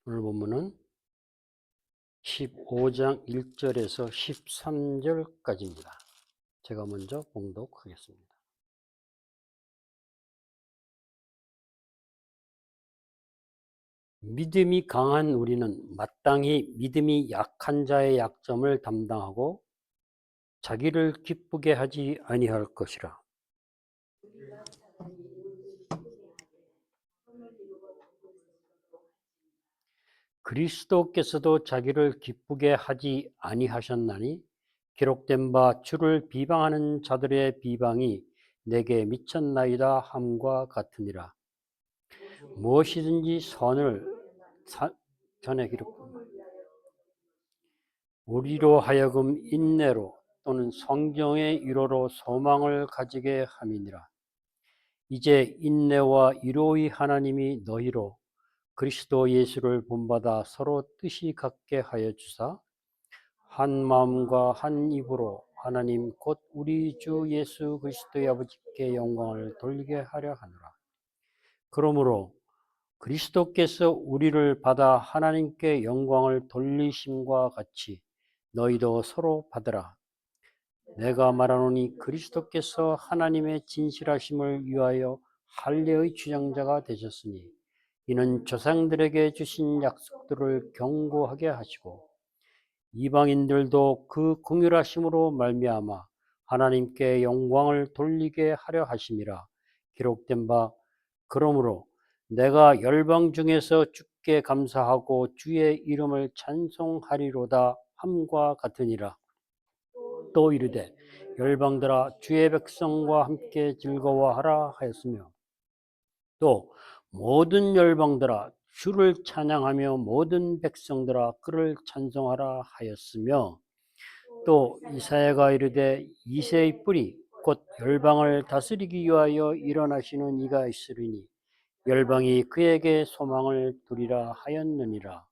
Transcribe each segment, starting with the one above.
오늘 본문은 15장 1절에서 13절까지입니다. 제가 먼저 봉독하겠습니다. 믿음이 강한 우리는 마땅히 믿음이 약한 자의 약점을 담당하고 자기를 기쁘게 하지 아니할 것이라. 그리스도께서도 자기를 기쁘게 하지 아니하셨나니 기록된 바 주를 비방하는 자들의 비방이 내게 미쳤나이다 함과 같으니라. 무엇이든지 선을 전에 기록 우리로 하여금 인내로 또는 성경의 위로로 소망을 가지게 함이니라. 이제 인내와 위로의 하나님이 너희로 그리스도 예수를 본받아 서로 뜻이 같게 하여 주사 한 마음과 한 입으로 하나님 곧 우리 주 예수 그리스도의 아버지께 영광을 돌리게 하려 하노라. 그러므로 그리스도께서 우리를 받아 하나님께 영광을 돌리심과 같이 너희도 서로 받으라. 내가 말하노니 그리스도께서 하나님의 진실하심을 위하여 할례의 주장자가 되셨으니 이는 조상들에게 주신 약속들을 경고하게 하시고 이방인들도 그 긍휼하심으로 말미암아 하나님께 영광을 돌리게 하려 하심이라. 기록된 바 그러므로 내가 열방 중에서 주께 감사하고 주의 이름을 찬송하리로다 함과 같으니라. 또 이르되 열방들아 주의 백성과 함께 즐거워하라 하였으며 또 모든 열방들아 주를 찬양하며 모든 백성들아 그를 찬송하라 하였으며 또 이사야가 이르되 이새의 뿌리 곧 열방을 다스리기 위하여 일어나시는 이가 있으리니 열방이 그에게 소망을 두리라 하였느니라.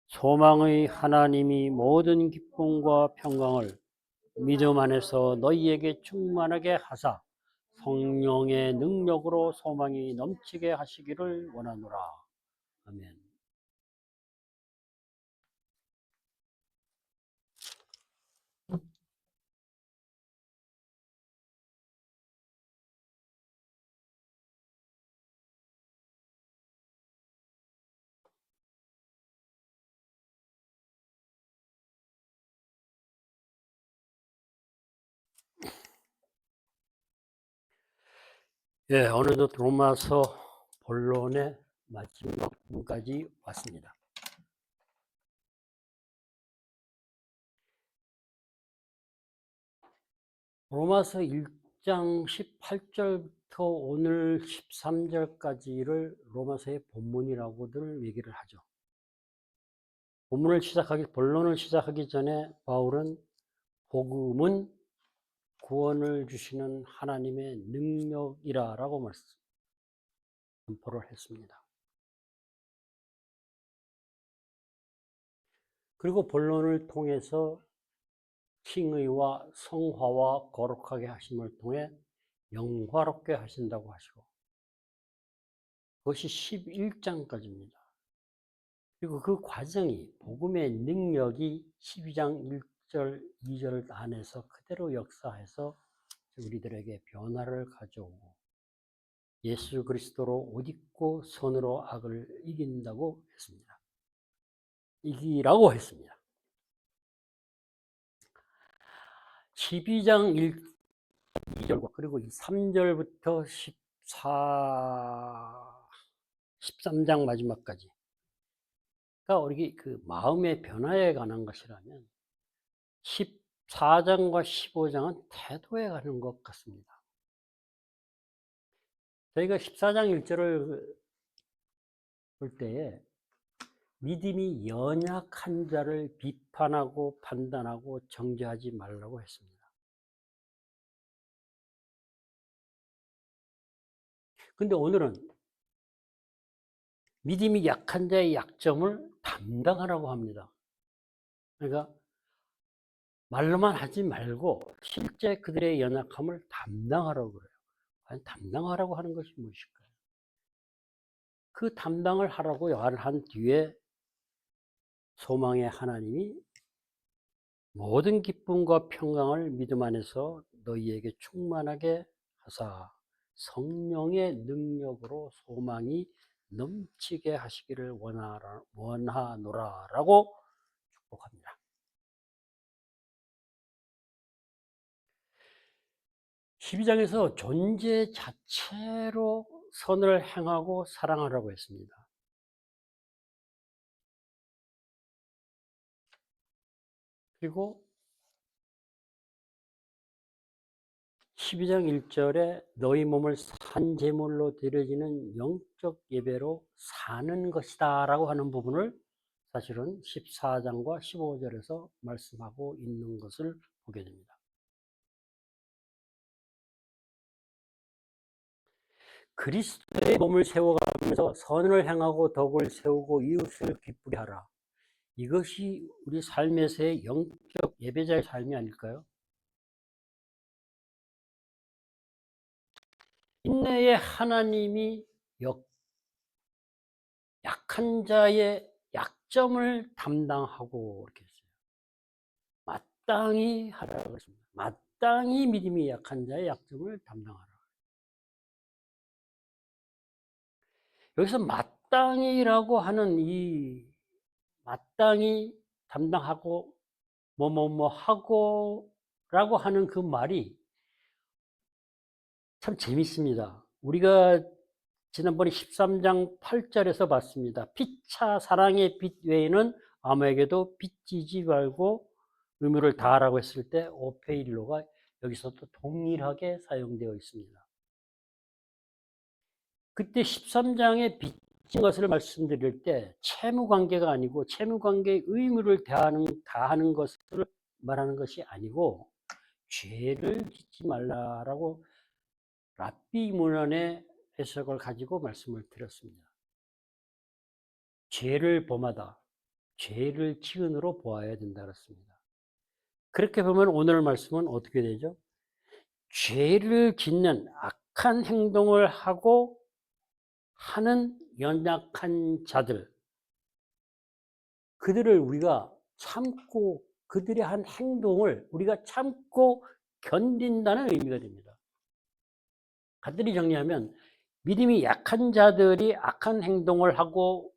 소망의 하나님이 모든 기쁨과 평강을 믿음 안에서 너희에게 충만하게 하사 성령의 능력으로 소망이 넘치게 하시기를 원하노라. 아멘. 예, 어느덧 로마서 본론의 마지막 부분까지 왔습니다. 로마서 1장 18절부터 오늘 13절까지를 로마서의 본문이라고들 얘기를 하죠. 본론을 시작하기 전에 바울은 복음은 구원을 주시는 하나님의 능력이라고 선포를 했습니다. 그리고 본론을 통해서 칭의와 성화와 거룩하게 하심을 통해 영화롭게 하신다고 하시고 그것이 11장까지입니다. 그리고 그 과정이 복음의 능력이 12장 1절, 2절 안에서 그대로 역사해서 우리들에게 변화를 가져오고 예수 그리스도로 옷 입고 손으로 악을 이긴다고 했습니다. 이기라고 했습니다. 12장 2절과 그리고 3절부터 13장 마지막까지 우리 그 마음의 변화에 관한 것이라면 14장과 15장은 태도에 관한 것 같습니다. 저희가 14장 1절을 볼 때에 믿음이 연약한 자를 비판하고 판단하고 정죄하지 말라고 했습니다. 근데 오늘은 믿음이 약한 자의 약점을 담당하라고 합니다. 그러니까 말로만 하지 말고 실제 그들의 연약함을 담당하라고 그래요. 아니, 담당하라고 하는 것이 무엇일까요? 그 담당을 하라고 한 뒤에 소망의 하나님이 모든 기쁨과 평강을 믿음 안에서 너희에게 충만하게 하사 성령의 능력으로 소망이 넘치게 하시기를 원하노라라고 축복합니다. 12장에서 존재 자체로 선을 행하고 사랑하라고 했습니다. 그리고 12장 1절에 너희 몸을 산 제물로 드려지는 영적 예배로 사는 것이다 라고 하는 부분을 사실은 14장과 15절에서 말씀하고 있는 것을 보게 됩니다. 그리스도의 몸을 세워가면서 선을 행하고 덕을 세우고 이웃을 기쁘게 하라. 이것이 우리 삶에서의 영적 예배자의 삶이 아닐까요? 인내의 하나님이 약한 자의 약점을 담당하고 이렇게 했어요. 마땅히 하라고 했습니다. 마땅히 믿음이 약한 자의 약점을 담당하라. 여기서 마땅히라고 하는 이 마땅히 담당하고 뭐뭐뭐 하고라고 하는 그 말이 참 재밌습니다. 우리가 지난번에 13장 8절에서 봤습니다. 피차 사랑의 빛 외에는 아무에게도 빚지지 말고 의무를 다하라고 했을 때 오페일로가 여기서도 동일하게 사용되어 있습니다. 그때 13장에 빚진 것을 말씀드릴 때 채무관계가 아니고 채무관계의 의무를 다하는 것을 말하는 것이 아니고 죄를 짓지 말라라고 랍비 문헌의 해석을 가지고 말씀을 드렸습니다. 죄를 범하다, 죄를 치근으로 보아야 된다 그랬습니다. 그렇게 보면 오늘 말씀은 어떻게 되죠? 죄를 짓는 악한 행동을 하고 하는 연약한 자들, 그들을 우리가 참고 그들의 한 행동을 우리가 참고 견딘다는 의미가 됩니다. 간단히 정리하면 믿음이 약한 자들이 악한 행동을 하고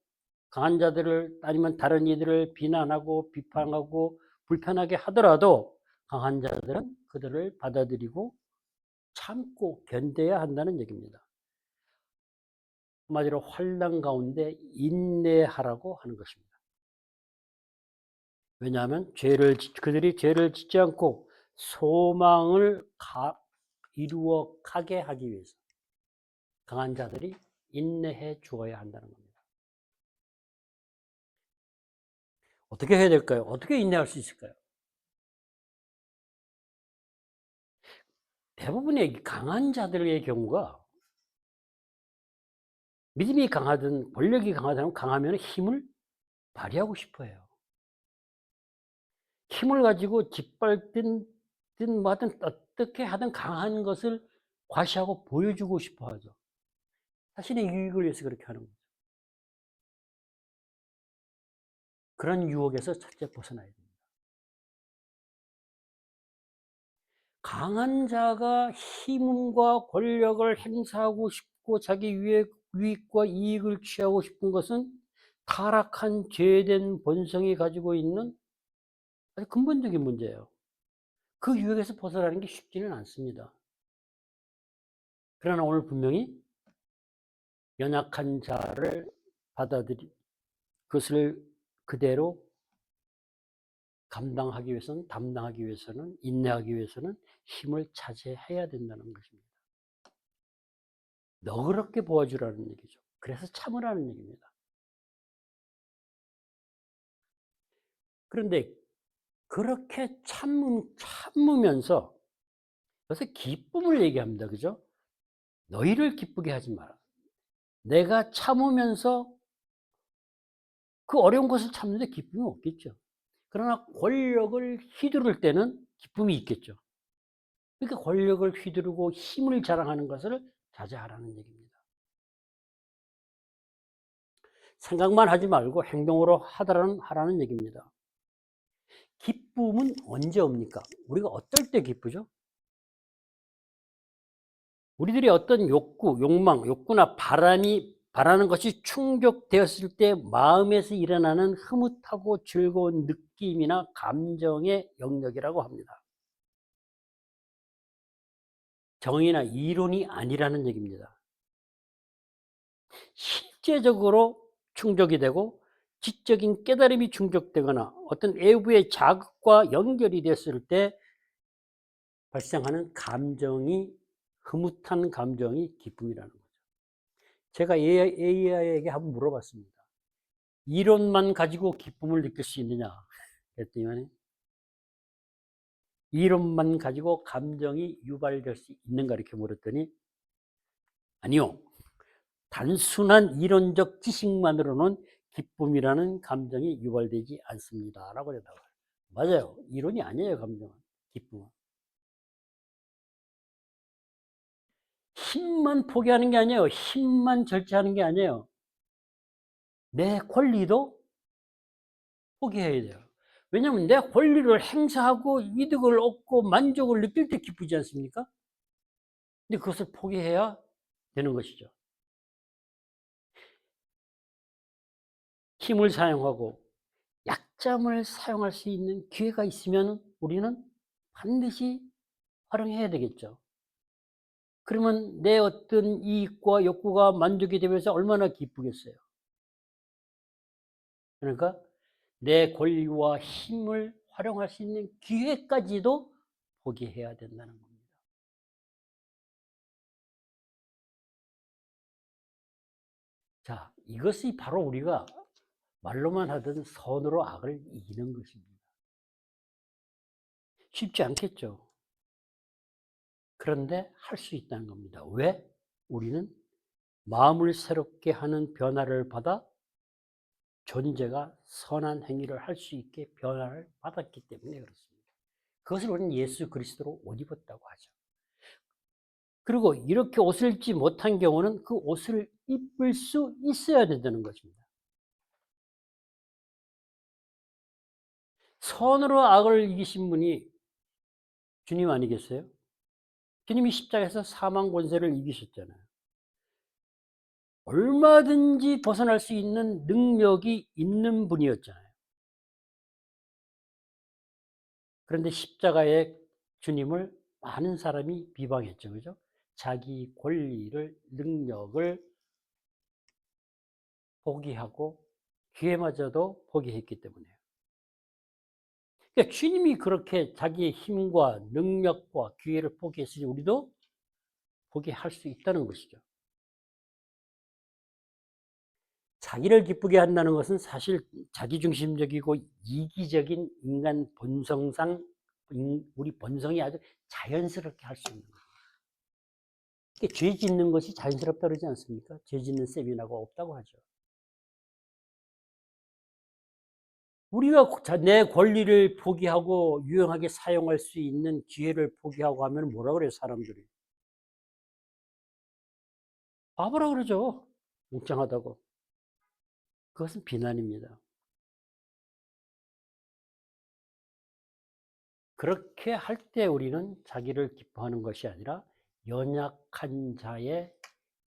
강한 자들을 아니면 다른 이들을 비난하고 비판하고 불편하게 하더라도 강한 자들은 그들을 받아들이고 참고 견뎌야 한다는 얘기입니다. 한마디로 환난 가운데 인내하라고 하는 것입니다. 왜냐하면 그들이 죄를 짓지 않고 소망을 이루어 가게 하기 위해서 강한 자들이 인내해 주어야 한다는 겁니다. 어떻게 해야 될까요? 어떻게 인내할 수 있을까요? 대부분의 강한 자들의 경우가 믿음이 강하든 권력이 강하면 힘을 발휘하고 싶어 해요. 힘을 가지고 짓밟든 뭐든 어떻게 하든 강한 것을 과시하고 보여주고 싶어 하죠. 자신의 유익을 위해서 그렇게 하는 거죠. 그런 유혹에서 첫째 벗어나야 됩니다. 강한 자가 힘과 권력을 행사하고 싶고 자기 유익과 이익을 취하고 싶은 것은 타락한 죄된 본성이 가지고 있는 아주 근본적인 문제예요. 그 유혹에서 벗어나는 게 쉽지는 않습니다. 그러나 오늘 분명히 연약한 자를 그것을 그대로 담당하기 위해서는, 인내하기 위해서는 힘을 차지해야 된다는 것입니다. 너그럽게 보아주라는 얘기죠. 그래서 참으라는 얘기입니다. 그런데 그렇게 참으면서 여기서 기쁨을 얘기합니다. 그죠? 너희를 기쁘게 하지 마라. 내가 참으면서 그 어려운 것을 참는데 기쁨이 없겠죠. 그러나 권력을 휘두를 때는 기쁨이 있겠죠. 그러니까 권력을 휘두르고 힘을 자랑하는 것을 자제하라는 얘기입니다. 생각만 하지 말고 행동으로 하라는 얘기입니다. 기쁨은 언제 옵니까? 우리가 어떨 때 기쁘죠? 우리들의 어떤 욕구나 바라는 것이 충족되었을 때 마음에서 일어나는 흐뭇하고 즐거운 느낌이나 감정의 영역이라고 합니다. 정의나 이론이 아니라는 얘기입니다. 실제적으로 충족이 되고 지적인 깨달음이 충족되거나 어떤 외부의 자극과 연결이 됐을 때 발생하는 감정이 흐뭇한 감정이 기쁨이라는 거죠. 제가 AI에게 한번 물어봤습니다. 이론만 가지고 기쁨을 느낄 수 있느냐 그랬더니 이론만 가지고 감정이 유발될 수 있는가 이렇게 물었더니 아니요. 단순한 이론적 지식만으로는 기쁨이라는 감정이 유발되지 않습니다. 라고 하더라고요. 맞아요. 이론이 아니에요, 감정은. 기쁨은. 힘만 포기하는 게 아니에요. 힘만 절제하는 게 아니에요. 내 권리도 포기해야 돼요. 왜냐하면 내 권리를 행사하고 이득을 얻고 만족을 느낄 때 기쁘지 않습니까? 근데 그것을 포기해야 되는 것이죠. 힘을 사용하고 약점을 사용할 수 있는 기회가 있으면 우리는 반드시 활용해야 되겠죠. 그러면 내 어떤 이익과 욕구가 만족이 되면서 얼마나 기쁘겠어요. 그러니까 내 권리와 힘을 활용할 수 있는 기회까지도 포기해야 된다는 겁니다. 자, 이것이 바로 우리가 말로만 하던 선으로 악을 이기는 것입니다. 쉽지 않겠죠. 그런데 할 수 있다는 겁니다. 왜? 우리는 마음을 새롭게 하는 변화를 받아 존재가 선한 행위를 할 수 있게 변화를 받았기 때문에 그렇습니다. 그것을 우리는 예수 그리스도로 옷 입었다고 하죠. 그리고 이렇게 옷을 입지 못한 경우는 그 옷을 입을 수 있어야 된다는 것입니다. 선으로 악을 이기신 분이 주님 아니겠어요? 주님이 십자가에서 사망 권세를 이기셨잖아요. 얼마든지 벗어날 수 있는 능력이 있는 분이었잖아요. 그런데 십자가의 주님을 많은 사람이 비방했죠. 그죠? 자기 권리를, 능력을 포기하고 기회마저도 포기했기 때문에요. 그러니까 주님이 그렇게 자기의 힘과 능력과 기회를 포기했으니 우리도 포기할 수 있다는 것이죠. 자기를 기쁘게 한다는 것은 사실 자기중심적이고 이기적인 인간 본성상 우리 본성이 아주 자연스럽게 할 수 있는 거예요. 죄 짓는 것이 자연스럽다 그러지 않습니까? 죄 짓는 세미나가 없다고 하죠. 우리가 내 권리를 포기하고 유용하게 사용할 수 있는 기회를 포기하고 하면 뭐라 그래요, 사람들이? 바보라 그러죠. 웅장하다고. 그것은 비난입니다. 그렇게 할 때 우리는 자기를 기뻐하는 것이 아니라 연약한 자의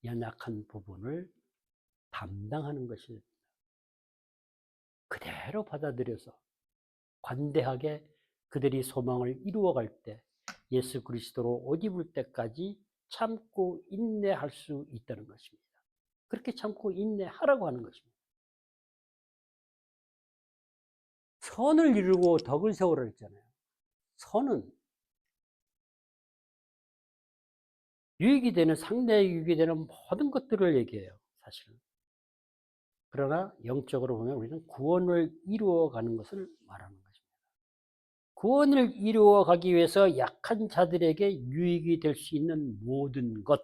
연약한 부분을 담당하는 것이 그대로 받아들여서 관대하게 그들이 소망을 이루어갈 때 예수 그리스도로 옷 입을 때까지 참고 인내할 수 있다는 것입니다. 그렇게 참고 인내하라고 하는 것입니다. 선을 이루고 덕을 세우라 했잖아요. 선은 유익이 되는 상대에 유익이 되는 모든 것들을 얘기해요. 사실은. 그러나 영적으로 보면 우리는 구원을 이루어가는 것을 말하는 것입니다. 구원을 이루어가기 위해서 약한 자들에게 유익이 될 수 있는 모든 것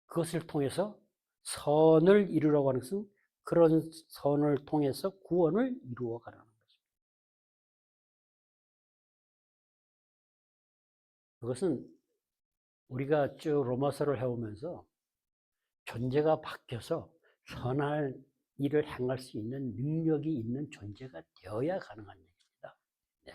그것을 통해서 선을 이루라고 하는 것은 그런 선을 통해서 구원을 이루어가라는 것입니다. 그것은 우리가 쭉 로마서를 해오면서 존재가 바뀌어서 선한 일을 행할 수 있는 능력이 있는 존재가 되어야 가능한 얘기입니다. 네.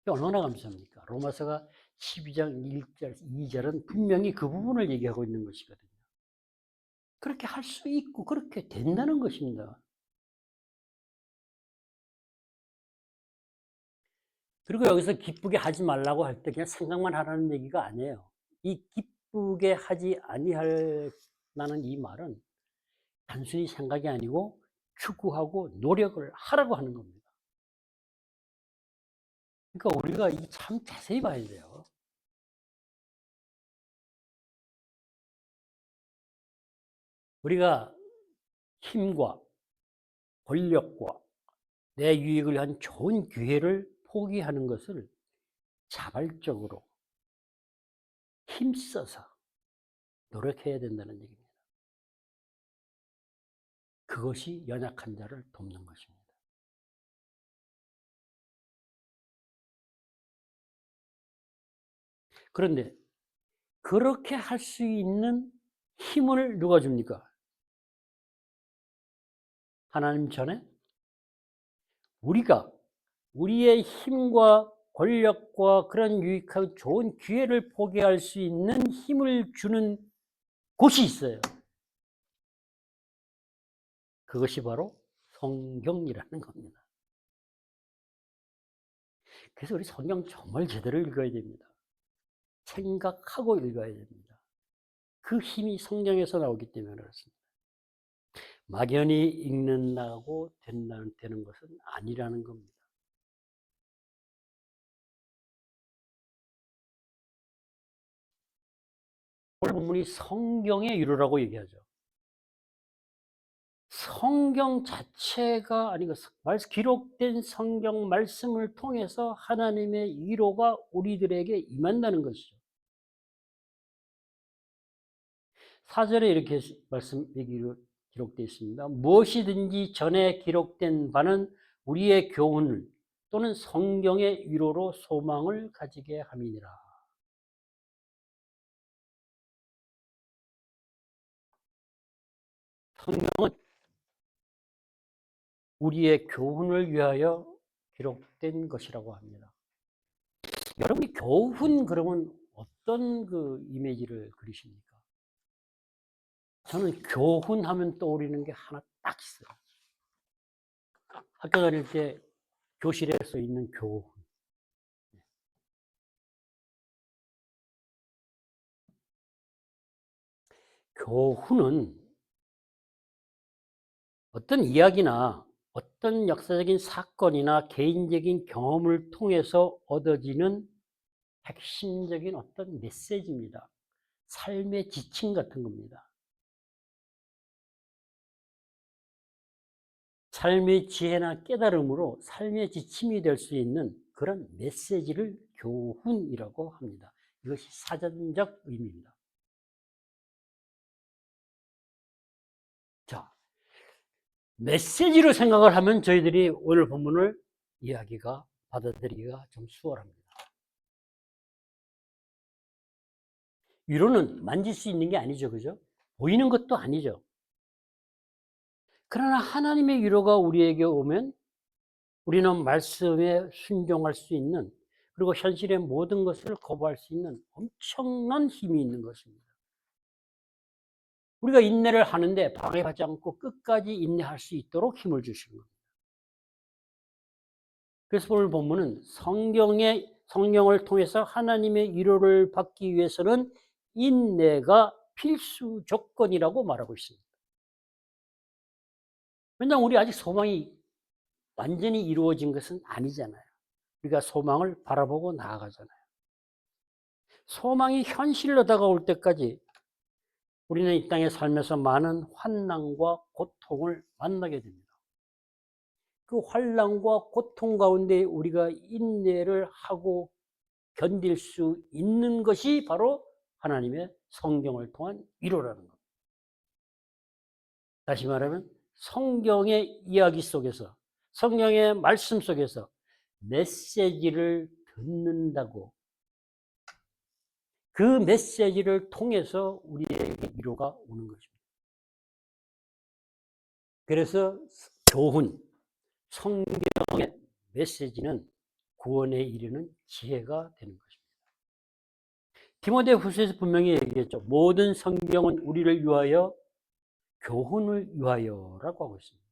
얼마나 감사합니까? 로마서가 12장 1절, 2절은 분명히 그 부분을 얘기하고 있는 것이거든요. 그렇게 할 수 있고 그렇게 된다는 것입니다. 그리고 여기서 기쁘게 하지 말라고 할 때 그냥 생각만 하라는 얘기가 아니에요. 이 기쁘게 하지 아니하라는 이 말은 단순히 생각이 아니고 추구하고 노력을 하라고 하는 겁니다. 그러니까 우리가 이 참 자세히 봐야 돼요. 우리가 힘과 권력과 내 유익을 위한 좋은 기회를 포기하는 것을 자발적으로 힘써서 노력해야 된다는 얘기입니다. 그것이 연약한 자를 돕는 것입니다. 그런데 그렇게 할 수 있는 힘을 누가 줍니까? 하나님 전에 우리가 우리의 힘과 권력과 그런 유익하고 좋은 기회를 포기할 수 있는 힘을 주는 곳이 있어요. 그것이 바로 성경이라는 겁니다. 그래서 우리 성경 정말 제대로 읽어야 됩니다. 생각하고 읽어야 됩니다. 그 힘이 성경에서 나오기 때문에 그렇습니다. 막연히 읽는다고 되는 것은 아니라는 겁니다. 오늘 본문이 성경의 위로라고 얘기하죠. 성경 자체가 아니고 기록된 성경 말씀을 통해서 하나님의 위로가 우리들에게 임한다는 것이죠. 4절에 이렇게 기록되어 있습니다. 무엇이든지 전에 기록된 바는 우리의 교훈을 또는 성경의 위로로 소망을 가지게 함이니라. 성경은 우리의 교훈을 위하여 기록된 것이라고 합니다. 여러분이 교훈 그러면 어떤 그 이미지를 그리십니까? 저는 교훈하면 떠오르는 게 하나 딱 있어요. 학교 다닐 때 교실에 써 있는 교훈. 교훈은 어떤 이야기나 어떤 역사적인 사건이나 개인적인 경험을 통해서 얻어지는 핵심적인 어떤 메시지입니다. 삶의 지침 같은 겁니다. 삶의 지혜나 깨달음으로 삶의 지침이 될 수 있는 그런 메시지를 교훈이라고 합니다. 이것이 사전적 의미입니다. 자, 메시지로 생각을 하면 저희들이 오늘 본문을 이야기가 받아들이기가 좀 수월합니다. 위로는 만질 수 있는 게 아니죠, 그죠? 보이는 것도 아니죠. 그러나 하나님의 위로가 우리에게 오면 우리는 말씀에 순종할 수 있는, 그리고 현실의 모든 것을 거부할 수 있는 엄청난 힘이 있는 것입니다. 우리가 인내를 하는데 방해하지 않고 끝까지 인내할 수 있도록 힘을 주시는 겁니다. 그래서 오늘 본문은 성경을 통해서 하나님의 위로를 받기 위해서는 인내가 필수 조건이라고 말하고 있습니다. 왜냐하면 우리 아직 소망이 완전히 이루어진 것은 아니잖아요. 우리가 소망을 바라보고 나아가잖아요. 소망이 현실로 다가올 때까지 우리는 이 땅에 살면서 많은 환난과 고통을 만나게 됩니다. 그 환난과 고통 가운데 우리가 인내를 하고 견딜 수 있는 것이 바로 하나님의 성경을 통한 위로라는 겁니다. 다시 말하면 성경의 이야기 속에서, 성경의 말씀 속에서 메시지를 듣는다고, 그 메시지를 통해서 우리에게 위로가 오는 것입니다. 그래서 교훈, 성경의 메시지는 구원에 이르는 지혜가 되는 것입니다. 디모데후서에서 분명히 얘기했죠. 모든 성경은 우리를 위하여 교훈을 위하여라고 하고 있습니다.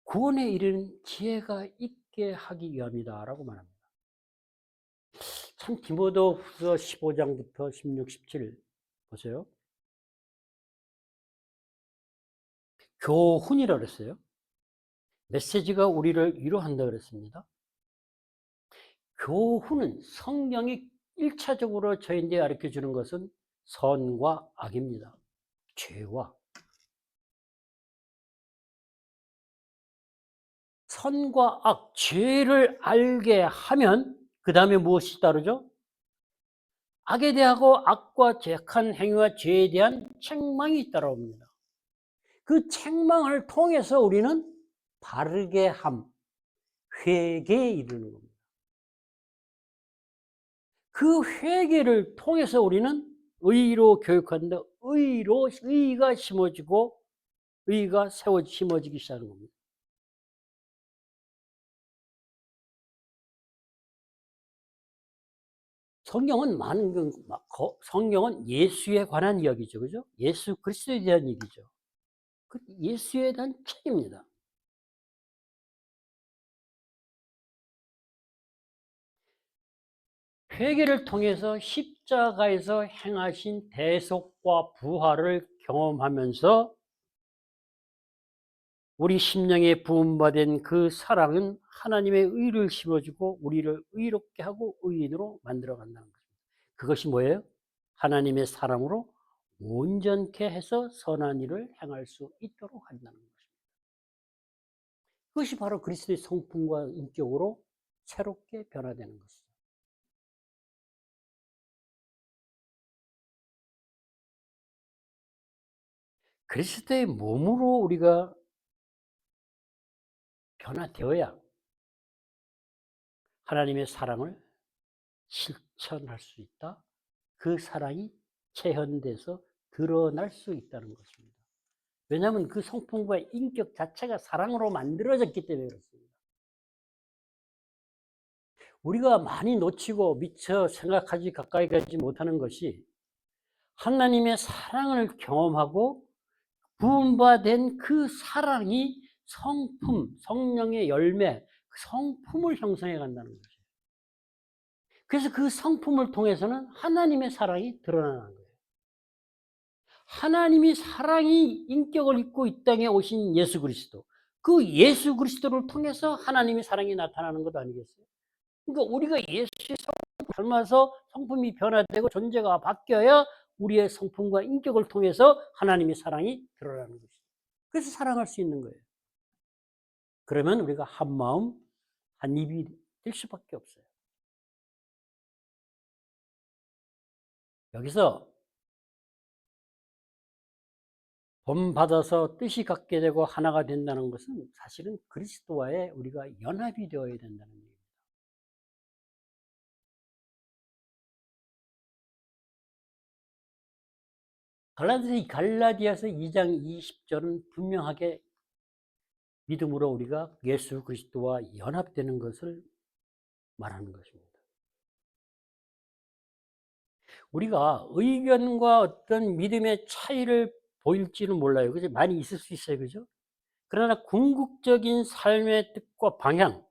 구원에 이르는 지혜가 있게 하기 위함이다라고 말합니다. 참 디모데후서 15장부터 16, 17 보세요. 교훈이라고 그랬어요. 메시지가 우리를 위로한다 그랬습니다. 교훈은 성경이 1차적으로 저희한테 가르쳐 주는 것은 선과 악입니다. 죄와. 선과 악, 죄를 알게 하면 그 다음에 무엇이 따르죠? 악에 대하고 악과 죄악한 행위와 죄에 대한 책망이 따라옵니다. 그 책망을 통해서 우리는 바르게 함, 회개에 이르는 겁니다. 그 회개를 통해서 우리는 의로 교육하는데 의가 심어지고 의가 심어지기 시작하는 겁니다. 성경은 성경은 예수에 관한 이야기죠, 그죠? 예수 그리스도에 대한 얘기죠. 예수에 대한 책입니다. 회개를 통해서 십자가에서 행하신 대속과 부활을 경험하면서 우리 심령에 부음받은 그 사랑은 하나님의 의를 심어주고 우리를 의롭게 하고 의인으로 만들어 간다는 것입니다. 그것이 뭐예요? 하나님의 사랑으로 온전케 해서 선한 일을 행할 수 있도록 한다는 것입니다. 그것이 바로 그리스도의 성품과 인격으로 새롭게 변화되는 것이죠. 그리스도의 몸으로 우리가 변화되어야 하나님의 사랑을 실천할 수 있다. 그 사랑이 체현돼서 드러날 수 있다는 것입니다. 왜냐하면 그 성품과 인격 자체가 사랑으로 만들어졌기 때문에 그렇습니다. 우리가 많이 놓치고 미처 생각하지 가까이 가지 못하는 것이 하나님의 사랑을 경험하고 부음받은 그 사랑이 성품, 성령의 열매, 그 성품을 형성해 간다는 것이에요. 그래서 그 성품을 통해서는 하나님의 사랑이 드러나는 거예요. 하나님이 사랑이 인격을 입고 이 땅에 오신 예수 그리스도, 그 예수 그리스도를 통해서 하나님의 사랑이 나타나는 것 아니겠어요? 그러니까 우리가 예수의 성품을 닮아서 성품이 변화되고 존재가 바뀌어야 우리의 성품과 인격을 통해서 하나님의 사랑이 드러나는 것이죠. 그래서 사랑할 수 있는 거예요. 그러면 우리가 한 마음, 한 입이 될 수밖에 없어요. 여기서 본받아서 뜻이 같게 되고 하나가 된다는 것은 사실은 그리스도와의 우리가 연합이 되어야 된다는 얘기입니다. 갈라디아서 2장 20절은 분명하게 믿음으로 우리가 예수 그리스도와 연합되는 것을 말하는 것입니다. 우리가 의견과 어떤 믿음의 차이를 보일지는 몰라요. 그죠? 많이 있을 수 있어요. 그죠? 그러나 궁극적인 삶의 뜻과 방향,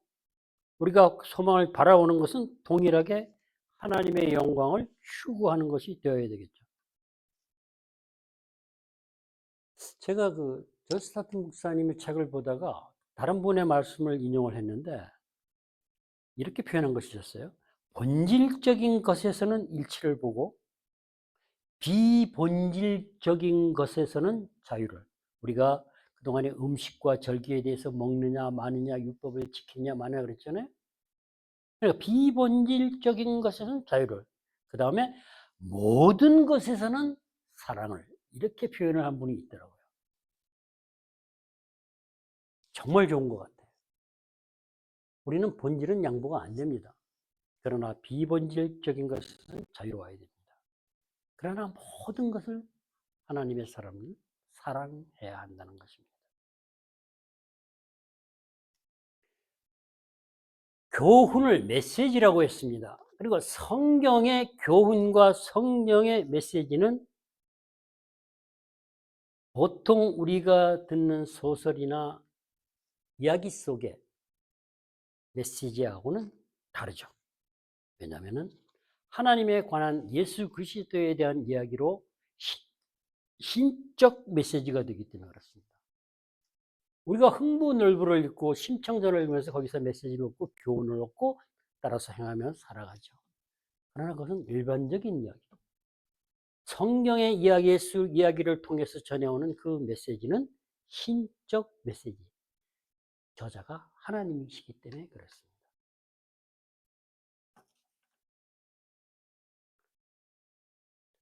우리가 소망을 바라보는 것은 동일하게 하나님의 영광을 추구하는 것이 되어야 되겠죠. 제가 저스타트 목사님의 책을 보다가 다른 분의 말씀을 인용을 했는데 이렇게 표현한 것이 있었어요. 본질적인 것에서는 일치를 보고 비본질적인 것에서는 자유를. 우리가 그동안에 음식과 절기에 대해서 먹느냐 마느냐 율법을 지키냐 마느냐 그랬잖아요. 그러니까 비본질적인 것에서는 자유를, 그 다음에 모든 것에서는 사랑을, 이렇게 표현을 한 분이 있더라고요. 정말 좋은 것 같아요. 우리는 본질은 양보가 안 됩니다. 그러나 비본질적인 것은 자유로워야 됩니다. 그러나 모든 것을 하나님의 사랑을 사랑해야 한다는 것입니다. 교훈을 메시지라고 했습니다. 그리고 성경의 교훈과 성경의 메시지는 보통 우리가 듣는 소설이나 이야기 속의 메시지하고는 다르죠. 왜냐하면 하나님에 관한 예수 그리스도에 대한 이야기로 신적 메시지가 되기 때문에 그렇습니다. 우리가 흥부늘부를 읽고 심청전을 읽으면서 거기서 메시지를 얻고 교훈을 얻고 따라서 행하며 살아가죠. 그러나 그것은 일반적인 이야기. 성경의 이야기를 통해서 전해오는 그 메시지는 신적 메시지. 저자가 하나님이시기 때문에 그렇습니다.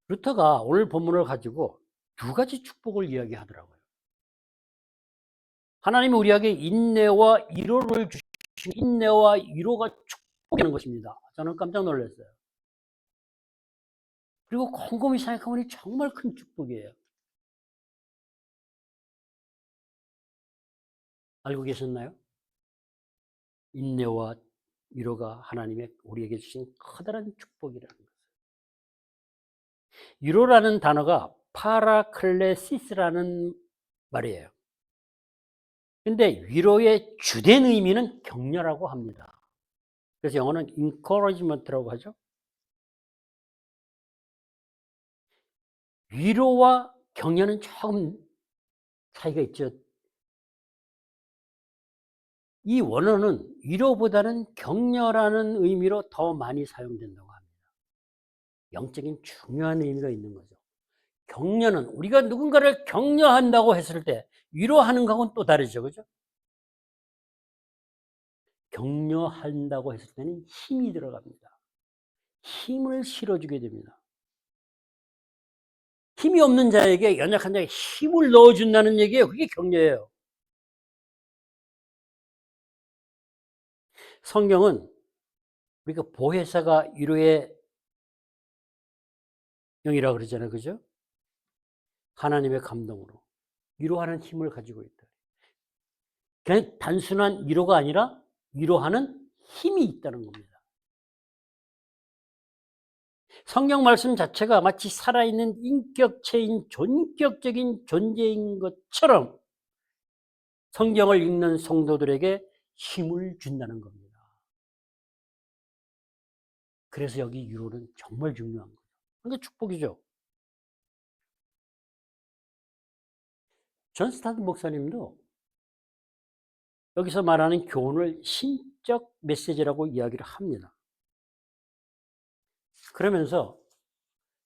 루터가 오늘 본문을 가지고 두 가지 축복을 이야기하더라고요. 하나님이 우리에게 인내와 위로를 주시고 인내와 위로가 축복이라는 것입니다. 저는 깜짝 놀랐어요. 그리고 곰곰이 생각해보니 정말 큰 축복이에요. 알고 계셨나요? 인내와 위로가 하나님의 우리에게 주신 커다란 축복이라는 것. 위로라는 단어가 파라클레시스라는 말이에요. 근데 위로의 주된 의미는 격려라고 합니다. 그래서 영어는 encouragement라고 하죠. 위로와 격려는 조금 차이가 있죠. 이 원어는 위로보다는 격려라는 의미로 더 많이 사용된다고 합니다. 영적인 중요한 의미가 있는 거죠. 격려는 우리가 누군가를 격려한다고 했을 때 위로하는 거하고는 또 다르죠. 그죠? 격려한다고 했을 때는 힘이 들어갑니다. 힘을 실어주게 됩니다. 힘이 없는 자에게, 연약한 자에게 힘을 넣어준다는 얘기예요. 그게 격려예요. 성경은 우리가 보혜사가 위로의 영이라고 그러잖아요. 그죠? 하나님의 감동으로 위로하는 힘을 가지고 있다. 그냥 단순한 위로가 아니라 위로하는 힘이 있다는 겁니다. 성경 말씀 자체가 마치 살아있는 인격체인 존격적인 존재인 것처럼 성경을 읽는 성도들에게 힘을 준다는 겁니다. 그래서 여기 위로는 정말 중요한 거예요. 그게 축복이죠. 존 스타트 목사님도 여기서 말하는 교훈을 신적 메시지라고 이야기를 합니다. 그러면서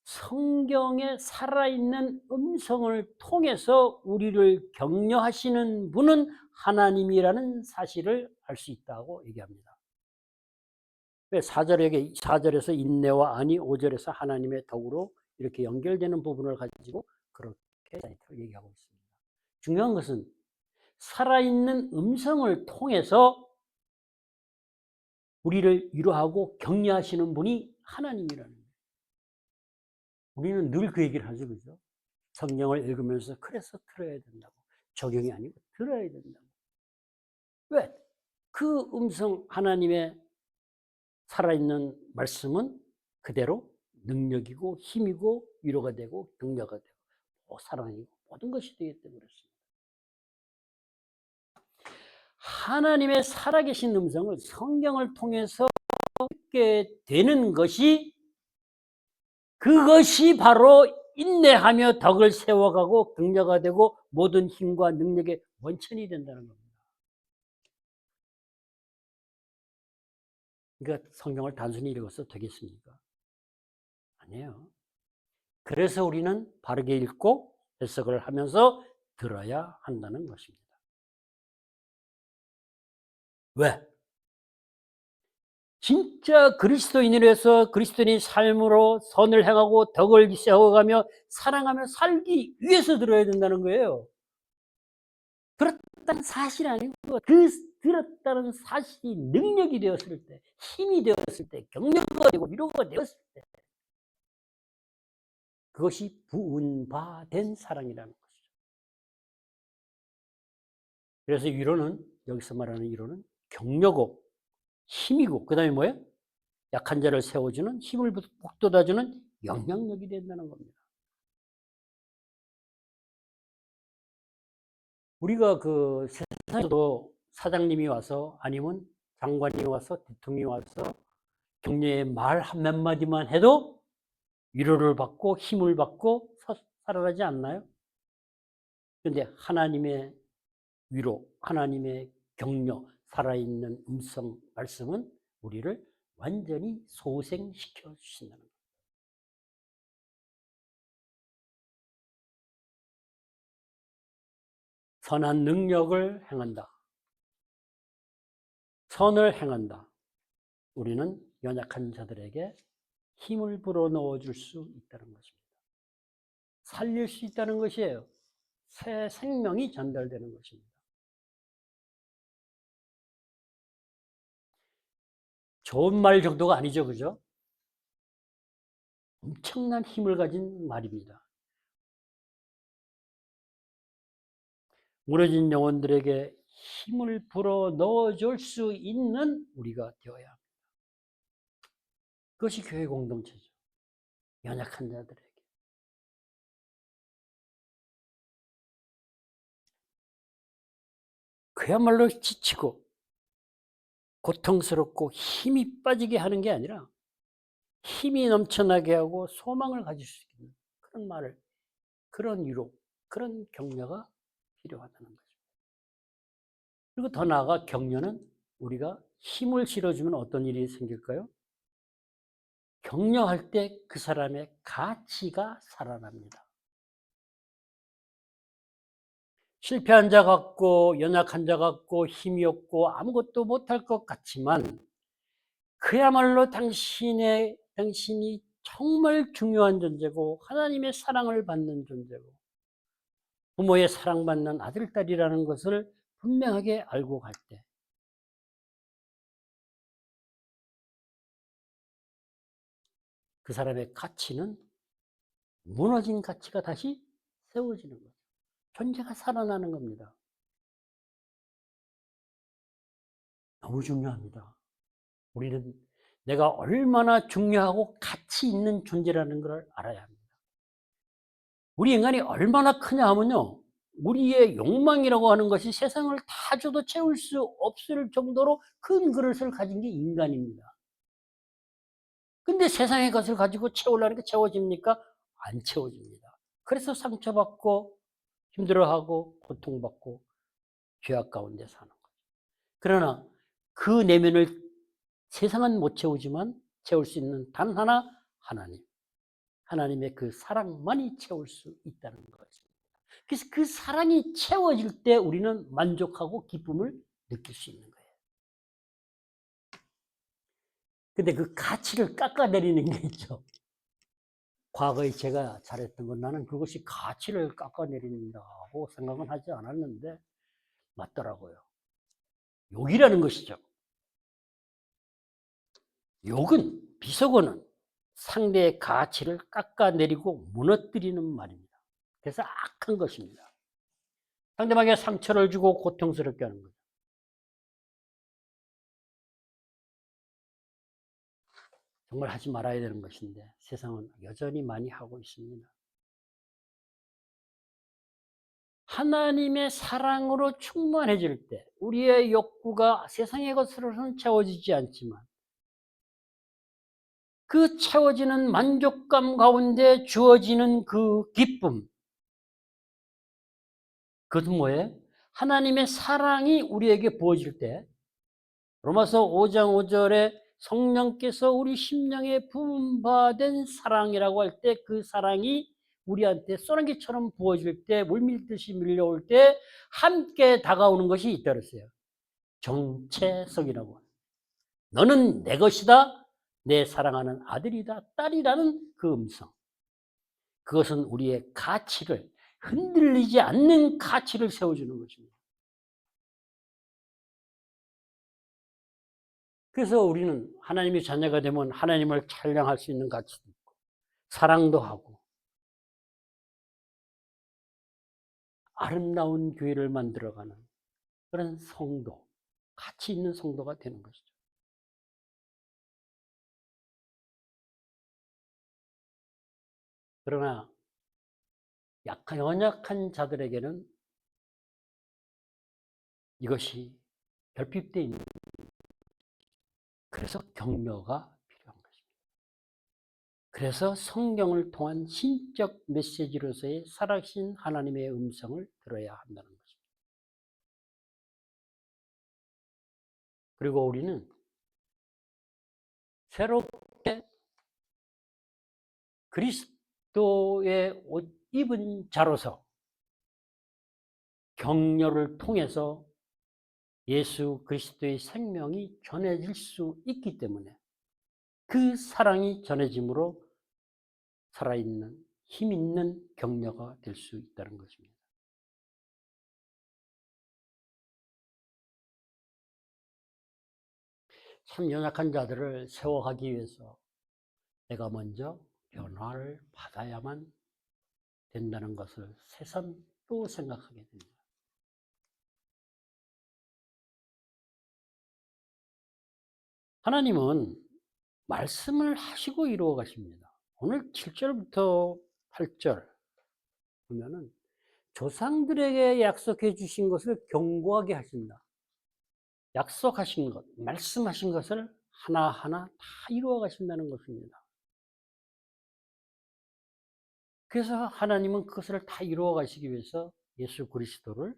성경의 살아있는 음성을 통해서 우리를 격려하시는 분은 하나님이라는 사실을 알 수 있다고 얘기합니다. 4절에서 인내와 안위, 5절에서 하나님의 덕으로 이렇게 연결되는 부분을 가지고 그렇게 얘기하고 있습니다. 중요한 것은 살아있는 음성을 통해서 우리를 위로하고 격려하시는 분이 하나님이라는 거예요. 우리는 늘 그 얘기를 하죠. 그죠? 성경을 읽으면서 그래서 들어야 된다고. 적용이 아니고 들어야 된다고. 왜? 그 음성 하나님의 살아있는 말씀은 그대로 능력이고 힘이고 위로가 되고 격려가 되고 사랑이고 모든 것이 되기 때문에 그렇습니다. 하나님의 살아계신 음성을 성경을 통해서 듣게 되는 것이 그것이 바로 인내하며 덕을 세워가고 격려가 되고 모든 힘과 능력의 원천이 된다는 겁니다. 그러니까 성경을 단순히 읽어서 되겠습니까? 아니에요. 그래서 우리는 바르게 읽고 해석을 하면서 들어야 한다는 것입니다. 왜? 진짜 그리스도인으로서 그리스도인의 삶으로 선을 행하고 덕을 세워가며 사랑하며 살기 위해서 들어야 된다는 거예요. 들었다는 사실이 아니고 그 들었다는 사실이 능력이 되었을 때, 힘이 되었을 때, 격려가 되고 위로가 되었을 때 그것이 부은바된 사랑이라는 것이죠. 그래서 위로는, 여기서 말하는 위로는 격려고 힘이고, 그 다음에 뭐예요? 약한 자를 세워주는, 힘을 북돋아주는 영향력이 된다는 겁니다. 우리가 그 세상에도 사장님이 와서, 아니면 장관이 와서, 대통령이 와서 격려의 말 한 몇 마디만 해도 위로를 받고 힘을 받고 살아나지 않나요? 그런데 하나님의 위로, 하나님의 격려, 살아있는 음성 말씀은 우리를 완전히 소생시켜 주신다는 거예요. 선한 능력을 행한다. 선을 행한다. 우리는 연약한 자들에게 힘을 불어넣어 줄 수 있다는 것입니다. 살릴 수 있다는 것이에요. 새 생명이 전달되는 것입니다. 좋은 말 정도가 아니죠, 그죠? 엄청난 힘을 가진 말입니다. 무너진 영혼들에게 힘을 불어 넣어줄 수 있는 우리가 되어야 합니다. 그것이 교회 공동체죠. 연약한 자들에게. 그야말로 지치고 고통스럽고 힘이 빠지게 하는 게 아니라 힘이 넘쳐나게 하고 소망을 가질 수 있는 그런 말을, 그런 위로, 그런 격려가 필요하다는 거죠. 그리고 더 나아가 격려는 우리가 힘을 실어주면 어떤 일이 생길까요? 격려할 때 그 사람의 가치가 살아납니다. 실패한 자 같고 연약한 자 같고 힘이 없고 아무것도 못할 것 같지만 그야말로 당신이 정말 중요한 존재고 하나님의 사랑을 받는 존재고 부모의 사랑받는 아들, 딸이라는 것을 분명하게 알고 갈 때 그 사람의 가치는 무너진 가치가 다시 세워지는 거죠. 존재가 살아나는 겁니다. 너무 중요합니다. 우리는 내가 얼마나 중요하고 가치 있는 존재라는 걸 알아야 합니다. 우리 인간이 얼마나 크냐 하면요, 우리의 욕망이라고 하는 것이 세상을 다 줘도 채울 수 없을 정도로 큰 그릇을 가진 게 인간입니다. 근데 세상의 것을 가지고 채우려니까 채워집니까? 안 채워집니다. 그래서 상처받고 힘들어하고 고통받고 죄악 가운데 사는 거죠. 그러나 그 내면을 세상은 못 채우지만 채울 수 있는 단 하나, 하나님. 하나님의 그 사랑만이 채울 수 있다는 거죠. 그래서 그 사랑이 채워질 때 우리는 만족하고 기쁨을 느낄 수 있는 거예요. 근데 그 가치를 깎아내리는 게 있죠. 과거에 제가 잘했던 건 나는 그것이 가치를 깎아내린다고 생각은 하지 않았는데 맞더라고요. 욕이라는 것이죠. 욕은, 비속어는 상대의 가치를 깎아내리고 무너뜨리는 말입니다. 그래서 악한 것입니다. 상대방에게 상처를 주고 고통스럽게 하는 거죠. 정말 하지 말아야 되는 것인데 세상은 여전히 많이 하고 있습니다. 하나님의 사랑으로 충만해질 때 우리의 욕구가 세상의 것으로는 채워지지 않지만 그 채워지는 만족감 가운데 주어지는 그 기쁨, 그것은 뭐예요? 하나님의 사랑이 우리에게 부어질 때 로마서 5장 5절에 성령께서 우리 심령에 부음받은 사랑이라고 할 때 그 사랑이 우리한테 소나기처럼 부어질 때 물밀듯이 밀려올 때 함께 다가오는 것이 있다 그랬어요. 정체성이라고. 너는 내 것이다. 내 사랑하는 아들이다. 딸이라는 그 음성. 그것은 우리의 가치를 흔들리지 않는 가치를 세워주는 것입니다. 그래서 우리는 하나님의 자녀가 되면 하나님을 찬양할 수 있는 가치도 있고 사랑도 하고 아름다운 교회를 만들어가는 그런 성도, 가치 있는 성도가 되는 것이죠. 그러나 연약한 자들에게는 이것이 결핍되어 있는, 그래서 격려가 필요한 것입니다. 그래서 성경을 통한 신적 메시지로서의 살아계신 하나님의 음성을 들어야 한다는 것입니다. 그리고 우리는 새롭게 그리스도의 옷 입은 자로서 격려를 통해서 예수 그리스도의 생명이 전해질 수 있기 때문에 그 사랑이 전해짐으로 살아있는 힘있는 격려가 될 수 있다는 것입니다. 참 연약한 자들을 세워가기 위해서 내가 먼저 변화를 받아야만 된다는 것을 새삼 또 생각하게 됩니다. 하나님은 말씀을 하시고 이루어 가십니다. 오늘 7절부터 8절 보면은 조상들에게 약속해 주신 것을 경고하게 하신다. 약속하신 것, 말씀하신 것을 하나하나 다 이루어 가신다는 것입니다. 그래서 하나님은 그것을 다 이루어 가시기 위해서 예수 그리스도를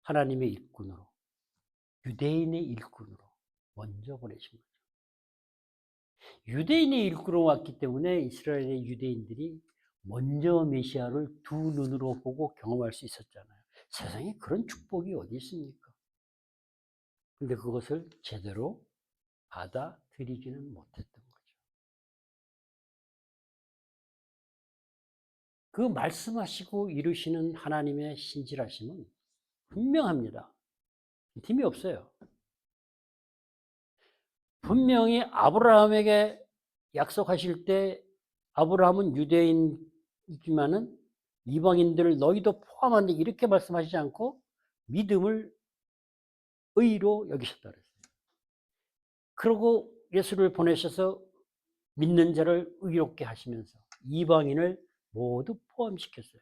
하나님의 일꾼으로, 유대인의 일꾼으로 먼저 보내신 거죠. 유대인의 일꾼으로 왔기 때문에 이스라엘의 유대인들이 먼저 메시아를 두 눈으로 보고 경험할 수 있었잖아요. 세상에 그런 축복이 어디 있습니까? 근데 그것을 제대로 받아들이지는 못했던 거죠. 그 말씀하시고 이루시는 하나님의 신실하심은 분명합니다. 틈이 없어요. 분명히 아브라함에게 약속하실 때 아브라함은 유대인이지만은 이방인들을 너희도 포함한데 이렇게 말씀하시지 않고 믿음을 의로 여기셨다 그랬어요. 그러고 예수를 보내셔서 믿는 자를 의롭게 하시면서 이방인을 모두 포함시켰어요.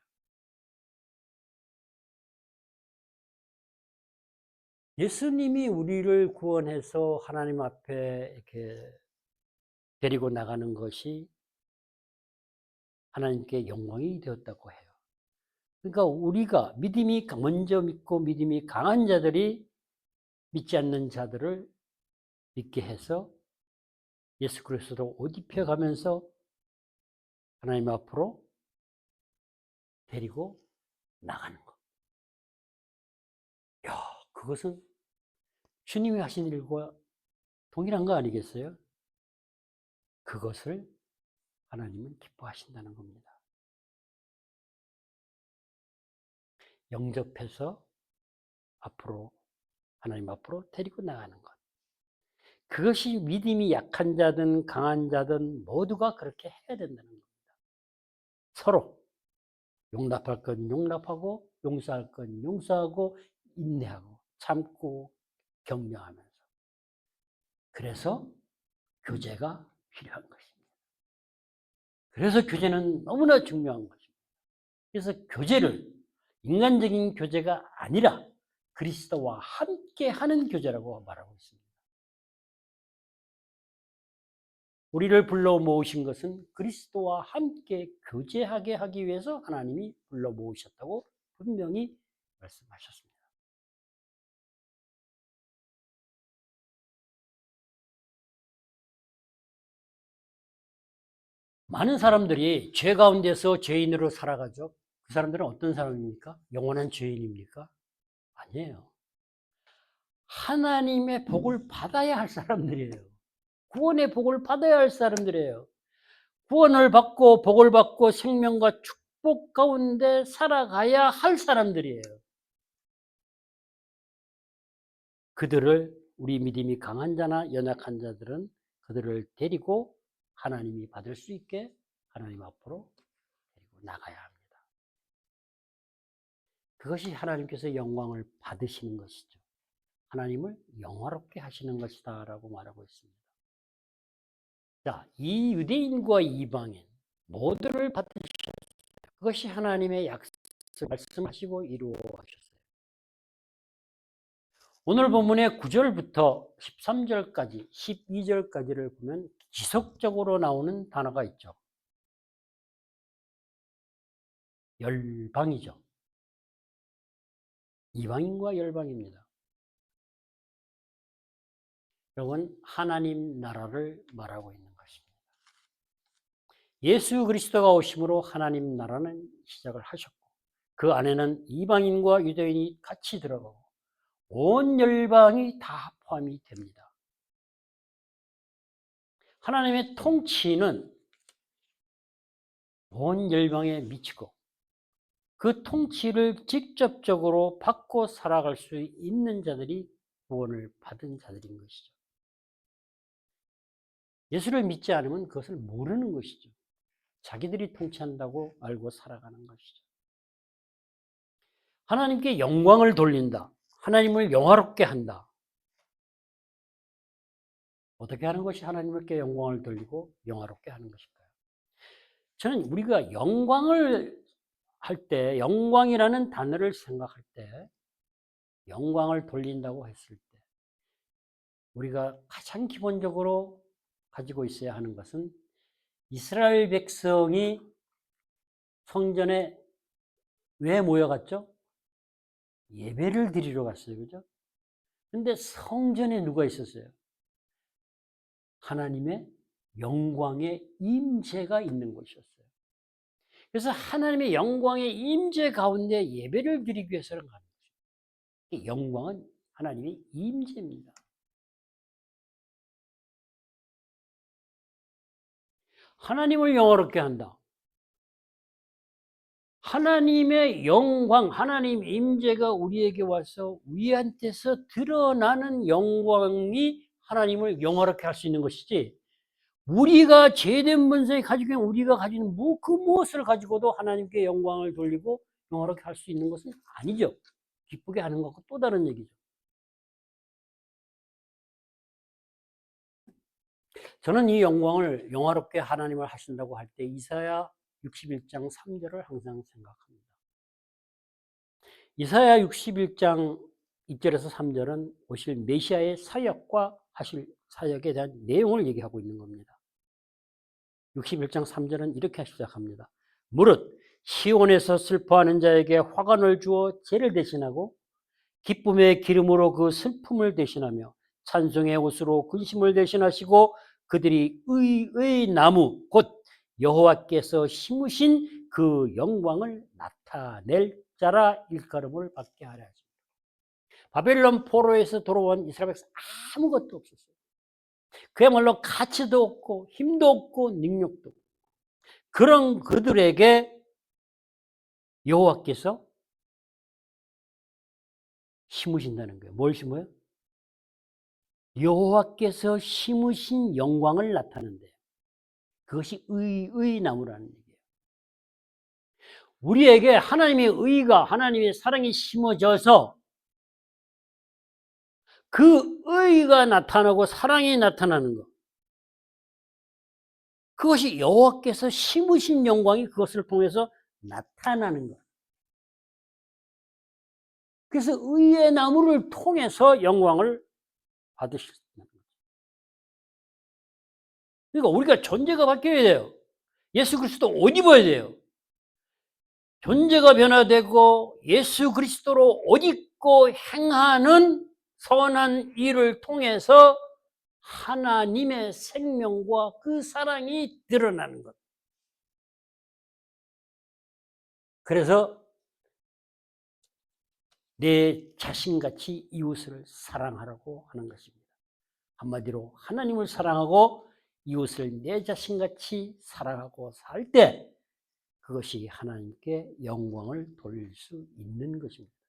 예수님이 우리를 구원해서 하나님 앞에 이렇게 데리고 나가는 것이 하나님께 영광이 되었다고 해요. 그러니까 우리가 믿음이 먼저 믿고 믿음이 강한 자들이 믿지 않는 자들을 믿게 해서 예수 그리스도로 옷 입혀가면서 하나님 앞으로 데리고 나가는 것. 야, 그것은 주님이 하신 일과 동일한 거 아니겠어요? 그것을 하나님은 기뻐하신다는 겁니다. 영접해서 앞으로 하나님 앞으로 데리고 나가는 것. 그것이 믿음이 약한 자든 강한 자든 모두가 그렇게 해야 된다는 겁니다. 서로 용납할 건 용납하고 용서할 건 용서하고 인내하고 참고 격려하면서. 그래서 교제가 필요한 것입니다. 그래서 교제는 너무나 중요한 것입니다. 그래서 교제를 인간적인 교제가 아니라 그리스도와 함께 하는 교제라고 말하고 있습니다. 우리를 불러 모으신 것은 그리스도와 함께 교제하게 하기 위해서 하나님이 불러 모으셨다고 분명히 말씀하셨습니다. 많은 사람들이 죄 가운데서 죄인으로 살아가죠. 그 사람들은 어떤 사람입니까? 영원한 죄인입니까? 아니에요. 하나님의 복을 받아야 할 사람들이에요. 구원의 복을 받아야 할 사람들이에요. 구원을 받고 복을 받고 생명과 축복 가운데 살아가야 할 사람들이에요. 그들을 우리 믿음이 강한 자나 연약한 자들은 그들을 데리고 하나님이 받을 수 있게 하나님 앞으로 데리고 나가야 합니다. 그것이 하나님께서 영광을 받으시는 것이죠. 하나님을 영화롭게 하시는 것이다 라고 말하고 있습니다. 자, 이 유대인과 이방인 모두를 받으셨어요. 그것이 하나님의 약속을 말씀하시고 이루어하셨어요. 오늘 본문의 9절부터 13절까지 12절까지를 보면 지속적으로 나오는 단어가 있죠. 열방이죠. 이방인과 열방입니다. 이건 하나님 나라를 말하고 있는 것입니다. 예수 그리스도가 오심으로 하나님 나라는 시작을 하셨고 그 안에는 이방인과 유대인이 같이 들어가고 온 열방이 다 포함이 됩니다. 하나님의 통치는 온 열방에 미치고 그 통치를 직접적으로 받고 살아갈 수 있는 자들이 구원을 받은 자들인 것이죠. 예수를 믿지 않으면 그것을 모르는 것이죠. 자기들이 통치한다고 알고 살아가는 것이죠. 하나님께 영광을 돌린다. 하나님을 영화롭게 한다. 어떻게 하는 것이 하나님께 영광을 돌리고 영화롭게 하는 것일까요? 저는 우리가 영광을 할 때, 영광이라는 단어를 생각할 때, 영광을 돌린다고 했을 때, 우리가 가장 기본적으로 가지고 있어야 하는 것은 이스라엘 백성이 성전에 왜 모여갔죠? 예배를 드리러 갔어요. 그죠? 근데 성전에 누가 있었어요? 하나님의 영광의 임재가 있는 곳이었어요. 그래서 하나님의 영광의 임재 가운데 예배를 드리기 위해서는 가는 거죠. 영광은 하나님의 임재입니다. 하나님을 영화롭게 한다. 하나님의 영광, 하나님 임재가 우리에게 와서 우리한테서 드러나는 영광이 하나님을 영화롭게 할 수 있는 것이지, 우리가 죄된 본성이 가지고 있는 우리가 가지는 그 무엇을 가지고도 하나님께 영광을 돌리고 영화롭게 할 수 있는 것은 아니죠. 기쁘게 하는 것과 또 다른 얘기죠. 저는 이 영광을 영화롭게 하나님을 하신다고 할 때 이사야 61장 3절을 항상 생각합니다. 이사야 61장 2절에서 3절은 오실 메시아의 사역과 하실 사역에 대한 내용을 얘기하고 있는 겁니다. 61장 3절은 이렇게 시작합니다. 무릇 시온에서 슬퍼하는 자에게 화관을 주어 죄를 대신하고 기쁨의 기름으로 그 슬픔을 대신하며 찬송의 옷으로 근심을 대신하시고 그들이 의의 나무 곧 여호와께서 심으신 그 영광을 나타낼 자라 일컬음을 받게 하려 하십니다. 바벨론 포로에서 돌아온 이스라엘 백성 아무것도 없었어요. 그야말로 가치도 없고 힘도 없고 능력도 없고 그런 그들에게 여호와께서 심으신다는 거예요. 뭘 심어요? 여호와께서 심으신 영광을 나타낸대요. 그것이 의의 나무라는 얘기예요. 우리에게 하나님의 의가, 하나님의 사랑이 심어져서 그 의가 나타나고 사랑이 나타나는 것. 그것이 여호와께서 심으신 영광이 그것을 통해서 나타나는 것. 그래서 의의 나무를 통해서 영광을 받으실 수 있는 거죠. 그러니까 우리가 존재가 바뀌어야 돼요. 예수 그리스도 옷 입어야 돼요. 존재가 변화되고 예수 그리스도로 옷 입고 행하는 선한 일을 통해서 하나님의 생명과 그 사랑이 드러나는 것. 그래서 내 자신같이 이웃을 사랑하라고 하는 것입니다. 한마디로 하나님을 사랑하고 이웃을 내 자신같이 사랑하고 살 때 그것이 하나님께 영광을 돌릴 수 있는 것입니다.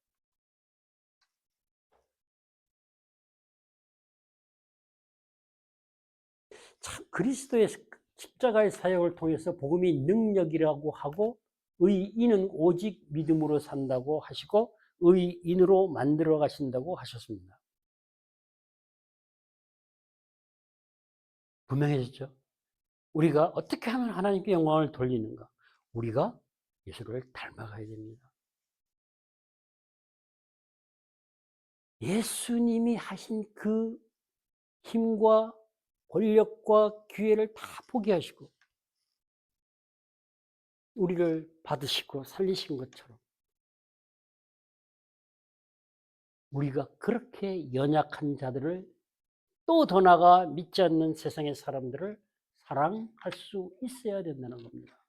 참 그리스도의 십자가의 사역을 통해서 복음이 능력이라고 하고 의인은 오직 믿음으로 산다고 하시고 의인으로 만들어 가신다고 하셨습니다. 분명해졌죠? 우리가 어떻게 하면 하나님께 영광을 돌리는가? 우리가 예수를 닮아가야 됩니다. 예수님이 하신 그 힘과 권력과 기회를 다 포기하시고 우리를 받으시고 살리신 것처럼 우리가 그렇게 연약한 자들을 또 더 나아가 믿지 않는 세상의 사람들을 사랑할 수 있어야 된다는 겁니다.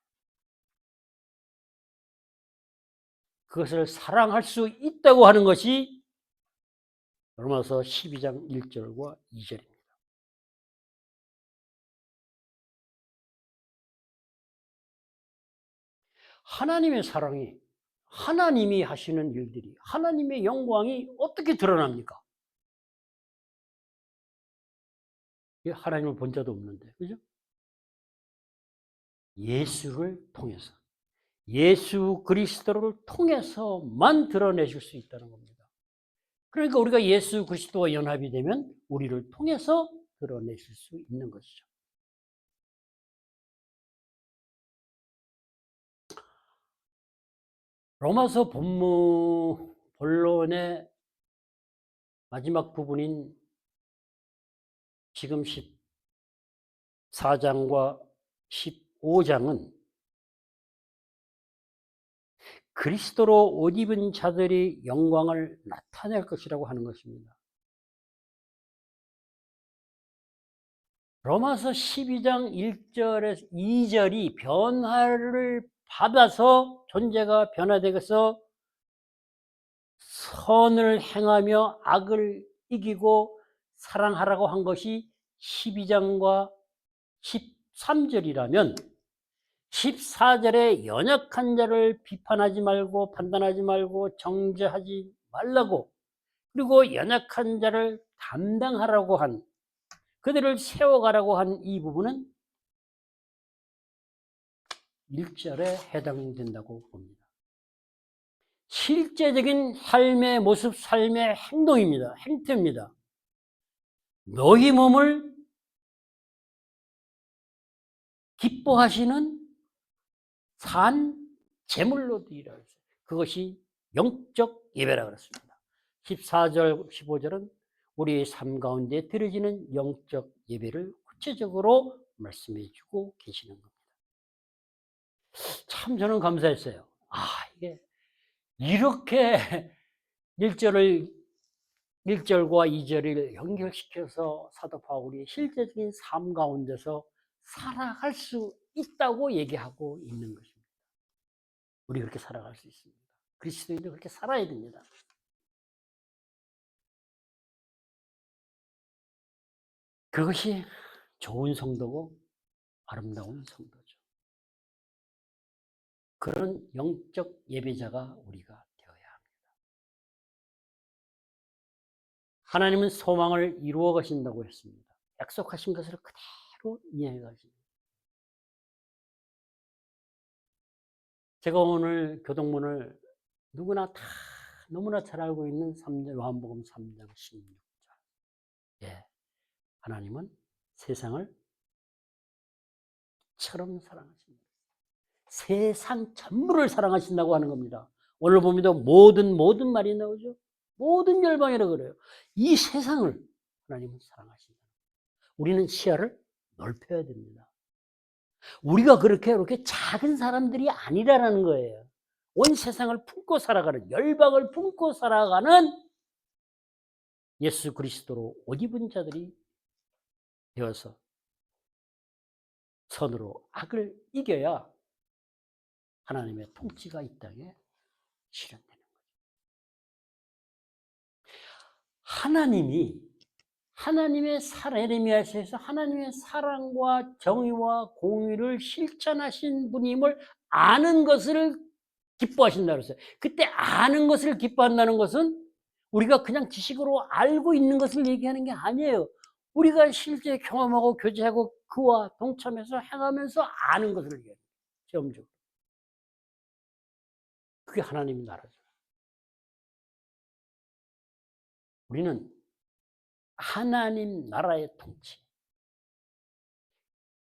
그것을 사랑할 수 있다고 하는 것이 로마서 12장 1절과 2절입니다. 하나님의 사랑이 하나님이 하시는 일들이 하나님의 영광이 어떻게 드러납니까? 하나님을 본 자도 없는데, 그죠? 예수를 통해서, 예수 그리스도를 통해서만 드러내실 수 있다는 겁니다. 그러니까 우리가 예수 그리스도와 연합이 되면 우리를 통해서 드러내실 수 있는 것이죠. 로마서 본론의 마지막 부분인 지금 14장과 15장은 그리스도로 옷 입은 자들이 영광을 나타낼 것이라고 하는 것입니다. 로마서 12장 1절에서 2절이 변화를 받아서 존재가 변화되어서 선을 행하며 악을 이기고 사랑하라고 한 것이 12장과 13절이라면 14절에 연약한 자를 비판하지 말고 판단하지 말고 정죄하지 말라고 그리고 연약한 자를 담당하라고 한 그들을 세워가라고 한 이 부분은 1절에 해당된다고 봅니다. 실제적인 삶의 모습, 삶의 행동입니다. 행태입니다. 너희 몸을 기뻐하시는 산 제물로 드리라 했어요. 그것이 영적 예배라 그랬습니다. 14절, 15절은 우리의 삶 가운데 드려지는 영적 예배를 구체적으로 말씀해 주고 계시는 겁니다. 참 저는 감사했어요. 이게 이렇게 1절과 2절을 연결시켜서 사도 바울이 실제적인 삶 가운데서 살아갈 수 있다고 얘기하고 있는 것입니다. 우리 그렇게 살아갈 수 있습니다. 그리스도인도 그렇게 살아야 됩니다. 그것이 좋은 성도고 아름다운 성도죠. 그런 영적 예배자가 우리가 되어야 합니다. 하나님은 소망을 이루어 가신다고 했습니다. 약속하신 것을 그대로 이행해 가십니다. 제가 오늘 교동문을 누구나 다 너무나 잘 알고 있는 요한복음 3장 16절. 예, 하나님은 세상을 처럼 사랑하십니다. 세상 전부를 사랑하신다고 하는 겁니다. 오늘 보면 모든 말이 나오죠. 모든 열방이라고 그래요. 이 세상을 하나님은 사랑하신다. 우리는 시야를 넓혀야 됩니다. 우리가 그렇게 작은 사람들이 아니라는 거예요. 온 세상을 품고 살아가는, 열방을 품고 살아가는 예수 그리스도로 옷 입은 자들이 되어서 선으로 악을 이겨야 하나님의 통치가 이 땅에 실현되는 거죠. 하나님의 에레미야서에서 하나님의 사랑과 정의와 공의를 실천하신 분임을 아는 것을 기뻐하신다 그랬어요. 그때 아는 것을 기뻐한다는 것은 우리가 그냥 지식으로 알고 있는 것을 얘기하는 게 아니에요. 우리가 실제 경험하고 교제하고 그와 동참해서 행하면서 아는 것을 얘기해요. 체험적으로. 그게 하나님 나라죠. 우리는 하나님 나라의 통치.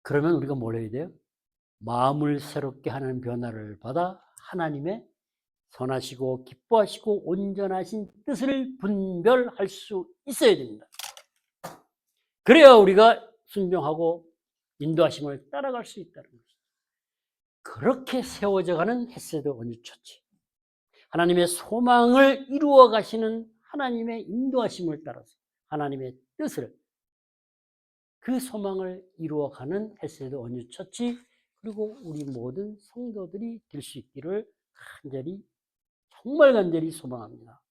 그러면 우리가 뭘 해야 돼요? 마음을 새롭게 하는 변화를 받아 하나님의 선하시고 기뻐하시고 온전하신 뜻을 분별할 수 있어야 됩니다. 그래야 우리가 순종하고 인도하심을 따라갈 수 있다는 것입니다. 그렇게 세워져가는 헤세드 온유처치. 하나님의 소망을 이루어 가시는 하나님의 인도하심을 따라서 하나님의 뜻을, 그 소망을 이루어가는 헤세드 온유처치, 그리고 우리 모든 성도들이 될 수 있기를 간절히, 정말 간절히 소망합니다.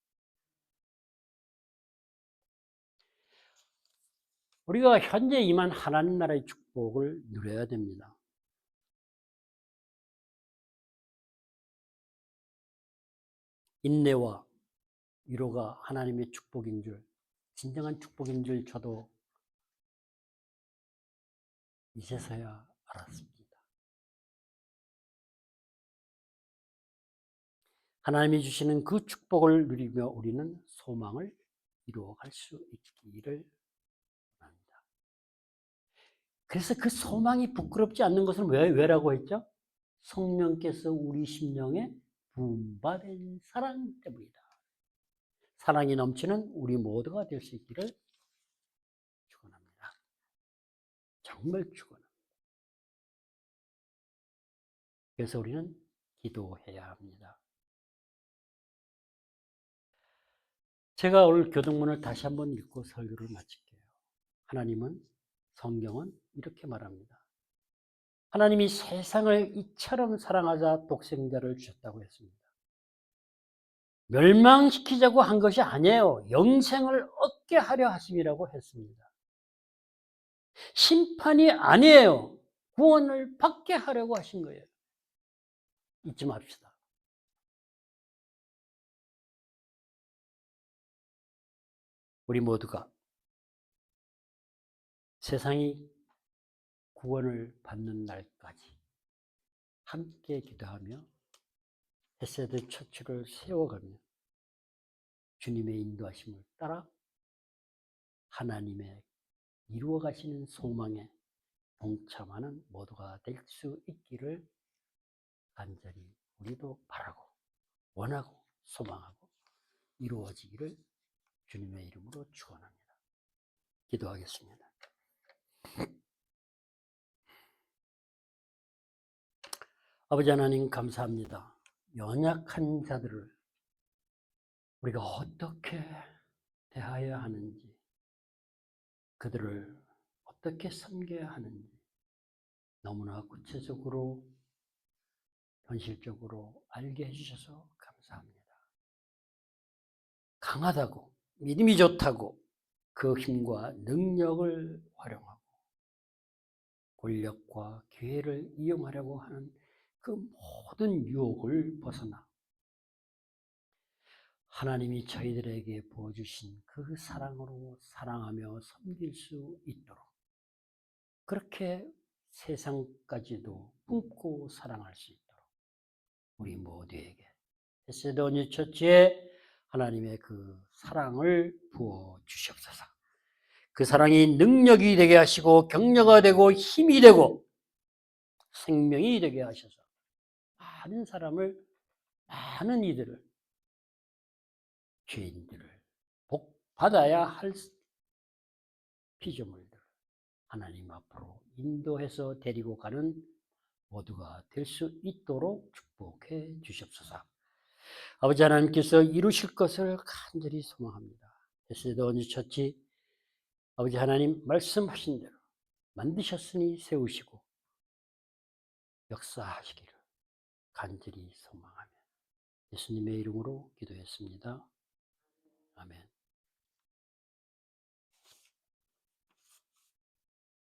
우리가 현재 임한 하나님 나라의 축복을 누려야 됩니다. 인내와 위로가 하나님의 축복인 줄, 진정한 축복인 줄 저도 이제서야 알았습니다. 하나님이 주시는 그 축복을 누리며 우리는 소망을 이루어갈 수 있기를 원합니다. 그래서 그 소망이 부끄럽지 않는 것은 왜라고 했죠? 성령께서 우리 심령에 부음받은 사랑 때문이다. 사랑이 넘치는 우리 모두가 될 수 있기를 축원합니다. 정말 축원합니다. 그래서 우리는 기도해야 합니다. 제가 오늘 교동문을 다시 한번 읽고 설교를 마칠게요. 하나님은, 성경은 이렇게 말합니다. 하나님이 세상을 이처럼 사랑하자 독생자를 주셨다고 했습니다. 멸망시키자고 한 것이 아니에요. 영생을 얻게 하려 하심이라고 했습니다. 심판이 아니에요. 구원을 받게 하려고 하신 거예요. 잊지 맙시다. 우리 모두가 세상이 구원을 받는 날까지 함께 기도하며 헤세드 처치를 세워가며 주님의 인도하심을 따라 하나님의 이루어 가시는 소망에 동참하는 모두가 될 수 있기를 간절히 우리도 바라고 원하고 소망하고 이루어지기를 주님의 이름으로 축원합니다. 기도하겠습니다. 아버지 하나님 감사합니다. 연약한 자들을 우리가 어떻게 대하여야 하는지, 그들을 어떻게 섬겨야 하는지 너무나 구체적으로 현실적으로 알게 해주셔서 감사합니다. 강하다고, 믿음이 좋다고 그 힘과 능력을 활용하고 권력과 기회를 이용하려고 하는 그 모든 유혹을 벗어나 하나님이 저희들에게 부어주신 그 사랑으로 사랑하며 섬길 수 있도록, 그렇게 세상까지도 품고 사랑할 수 있도록 우리 모두에게 헤세드 온유처치에 하나님의 그 사랑을 부어주시옵소서. 그 사랑이 능력이 되게 하시고 격려가 되고 힘이 되고 생명이 되게 하셔서 많은 사람을, 많은 이들을, 죄인들을 복 받아야 할 피조물들 하나님 앞으로 인도해서 데리고 가는 모두가 될 수 있도록 축복해 주시옵소서. 아버지 하나님께서 이루실 것을 간절히 소망합니다. 헤세드 온유처치 아버지 하나님 말씀하신 대로 만드셨으니 세우시고 역사하시기를 간절히 소망하며 예수님의 이름으로 기도했습니다. 아멘.